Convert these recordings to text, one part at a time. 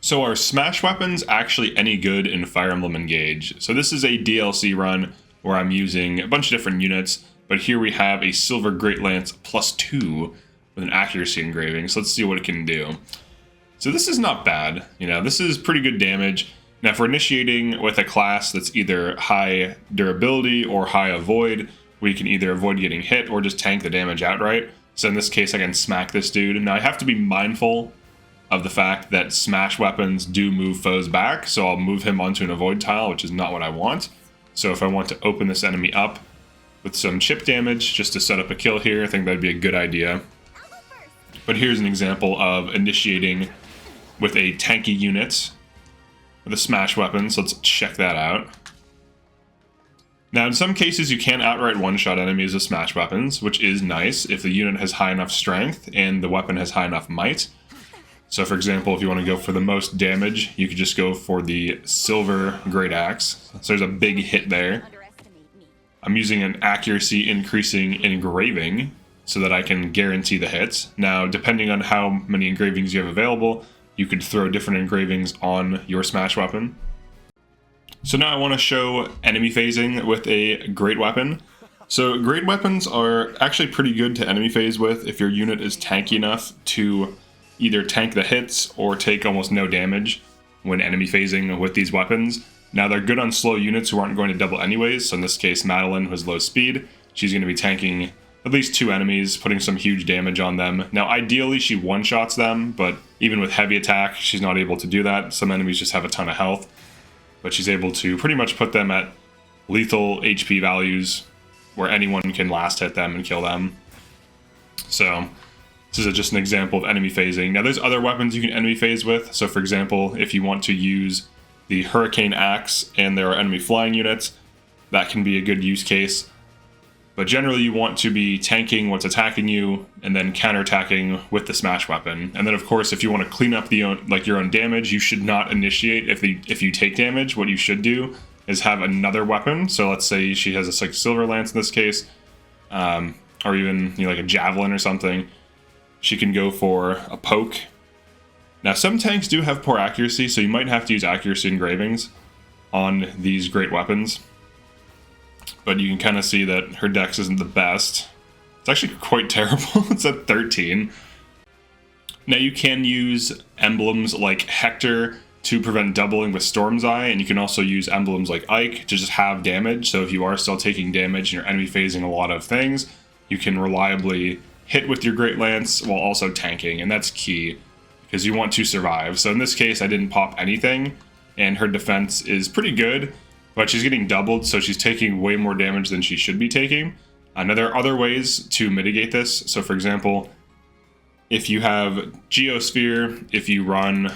So are smash weapons actually any good in Fire Emblem Engage? So this is a DLC run where I'm using a bunch of different units, but here we have a Silver Great Lance +2 with an accuracy engraving. So let's see what it can do. So this is not bad, this is pretty good damage. Now if we're initiating with a class that's either high durability or high avoid, we can either avoid getting hit or just tank the damage outright. So in this case I can smack this dude. Now I have to be mindful of the fact that smash weapons do move foes back, so I'll move him onto an avoid tile, which is not what I want. So if I want to open this enemy up with some chip damage just to set up a kill here, I think that'd be a good idea. But here's an example of initiating with a tanky unit with a smash weapon, so let's check that out. Now in some cases you can outright one-shot enemies with smash weapons, which is nice if the unit has high enough strength and the weapon has high enough might. So for example, if you want to go for the most damage, you could just go for the Silver Great Axe. So there's a big hit there. I'm using an accuracy increasing engraving so that I can guarantee the hits. Now, depending on how many engravings you have available, you could throw different engravings on your smash weapon. So now I want to show enemy phasing with a great weapon. So great weapons are actually pretty good to enemy phase with if your unit is tanky enough to either tank the hits or take almost no damage when enemy phasing with these weapons. Now they're good on slow units who aren't going to double anyways, so in this case Madeline, who has low speed, she's going to be tanking at least 2 enemies, putting some huge damage on them. Now ideally she one-shots them, but even with heavy attack she's not able to do that. Some enemies just have a ton of health, but she's able to pretty much put them at lethal HP values where anyone can last hit them and kill them. So this is just an example of enemy phasing. Now there's other weapons you can enemy phase with. So for example, if you want to use the Hurricane Axe and there are enemy flying units, that can be a good use case. But generally you want to be tanking what's attacking you and then counterattacking with the smash weapon. And then of course if you want to clean up your own damage, you should not initiate if you take damage. What you should do is have another weapon. So let's say she has a Silver Lance in this case, or even like a javelin or something. She can go for a poke. Now some tanks do have poor accuracy, so you might have to use accuracy engravings on these great weapons. But you can kind of see that her dex isn't the best. It's actually quite terrible. It's at 13. Now you can use emblems like Hector to prevent doubling with Storm's Eye, and you can also use emblems like Ike to just have damage. So if you are still taking damage and you're enemy phasing a lot of things, you can reliably hit with your Great Lance while also tanking, and that's key because you want to survive. So in this case I didn't pop anything and her defense is pretty good, but she's getting doubled, so she's taking way more damage than she should be taking. Now there are other ways to mitigate this. So for example, if you have Geosphere, if you run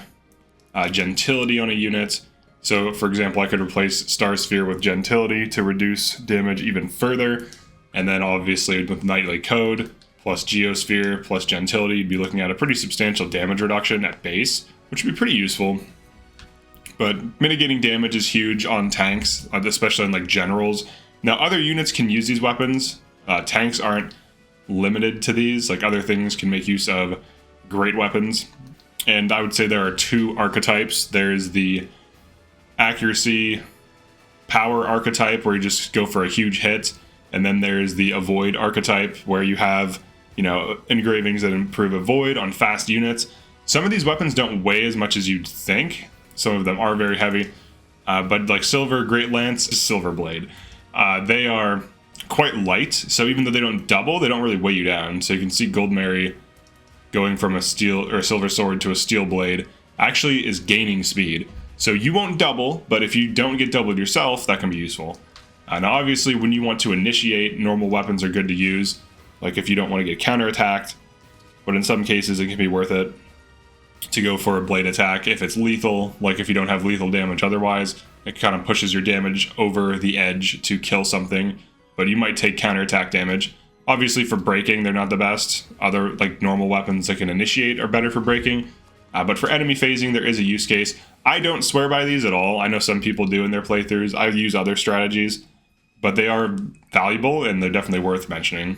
Gentility on a unit, so for example I could replace Star Sphere with Gentility to reduce damage even further, and then obviously with Knightly Code plus Geosphere plus Gentility, you'd be looking at a pretty substantial damage reduction at base, which would be pretty useful. But mitigating damage is huge on tanks, especially on like generals. Now other units can use these weapons. Tanks aren't limited to these, like other things can make use of great weapons. And I would say there are 2 archetypes. There's the accuracy power archetype where you just go for a huge hit. And then there's the avoid archetype where you have engravings that improve avoid on fast units. Some of these weapons don't weigh as much as you'd think. Some of them are very heavy, but like Silver Great Lance, Silver Blade, they are quite light. So even though they don't double, they don't really weigh you down. So you can see Gold Mary going from a steel or a silver sword to a steel blade actually is gaining speed. So you won't double, but if you don't get doubled yourself, that can be useful. Now obviously when you want to initiate, normal weapons are good to use, like if you don't want to get counterattacked, but in some cases it can be worth it to go for a blade attack if it's lethal. Like if you don't have lethal damage otherwise, it kind of pushes your damage over the edge to kill something, but you might take counterattack damage. Obviously for breaking, they're not the best. Other like normal weapons that can initiate are better for breaking, but for enemy phasing there is a use case. I don't swear by these at all. I know some people do in their playthroughs. I use other strategies, but they are valuable and they're definitely worth mentioning.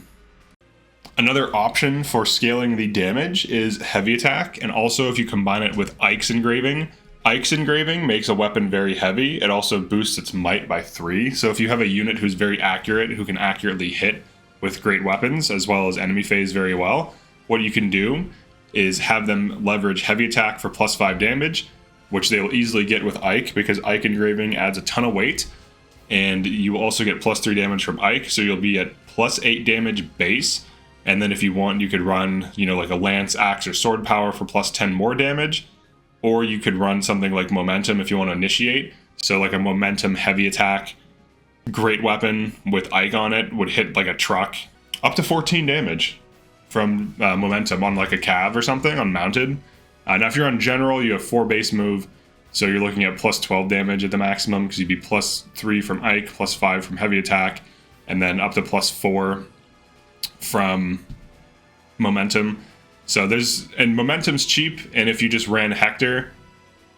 Another option for scaling the damage is heavy attack, and also if you combine it with Ike's engraving. Ike's engraving makes a weapon very heavy. It also boosts its might by 3. So if you have a unit who's very accurate, who can accurately hit with great weapons, as well as enemy phase very well, what you can do is have them leverage heavy attack for plus 5 damage, which they will easily get with Ike, because Ike engraving adds a ton of weight. And you also get plus 3 damage from Ike, so you'll be at plus 8 damage base. And then if you want, you could run, like a lance, axe, or sword power for plus 10 more damage. Or you could run something like momentum if you want to initiate. So like a momentum heavy attack, great weapon with Ike on it would hit like a truck. Up to 14 damage from momentum on like a cav or something, on mounted. Now if you're on general, you have 4 base move. So you're looking at plus 12 damage at the maximum, because you'd be plus 3 from Ike, plus 5 from heavy attack, and then up to plus 4 from momentum. So and momentum's cheap, and if you just ran Hector,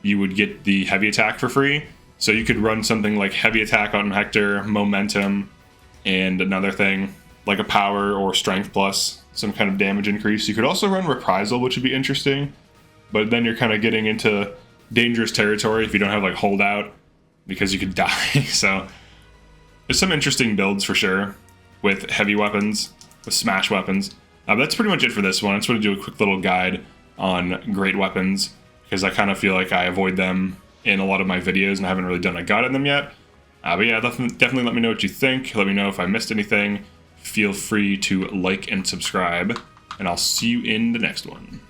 you would get the heavy attack for free. So you could run something like heavy attack on Hector, momentum, and another thing like a power or strength plus, some kind of damage increase. You could also run reprisal, which would be interesting, but then you're kind of getting into dangerous territory if you don't have like holdout, because you could die. So there's some interesting builds for sure with heavy weapons, with smash weapons. That's pretty much it for this one. I just want to do a quick little guide on great weapons, because I kind of feel like I avoid them in a lot of my videos and I haven't really done a guide on them yet. But yeah, definitely let me know what you think. Let me know if I missed anything. Feel free to like and subscribe, and I'll see you in the next one.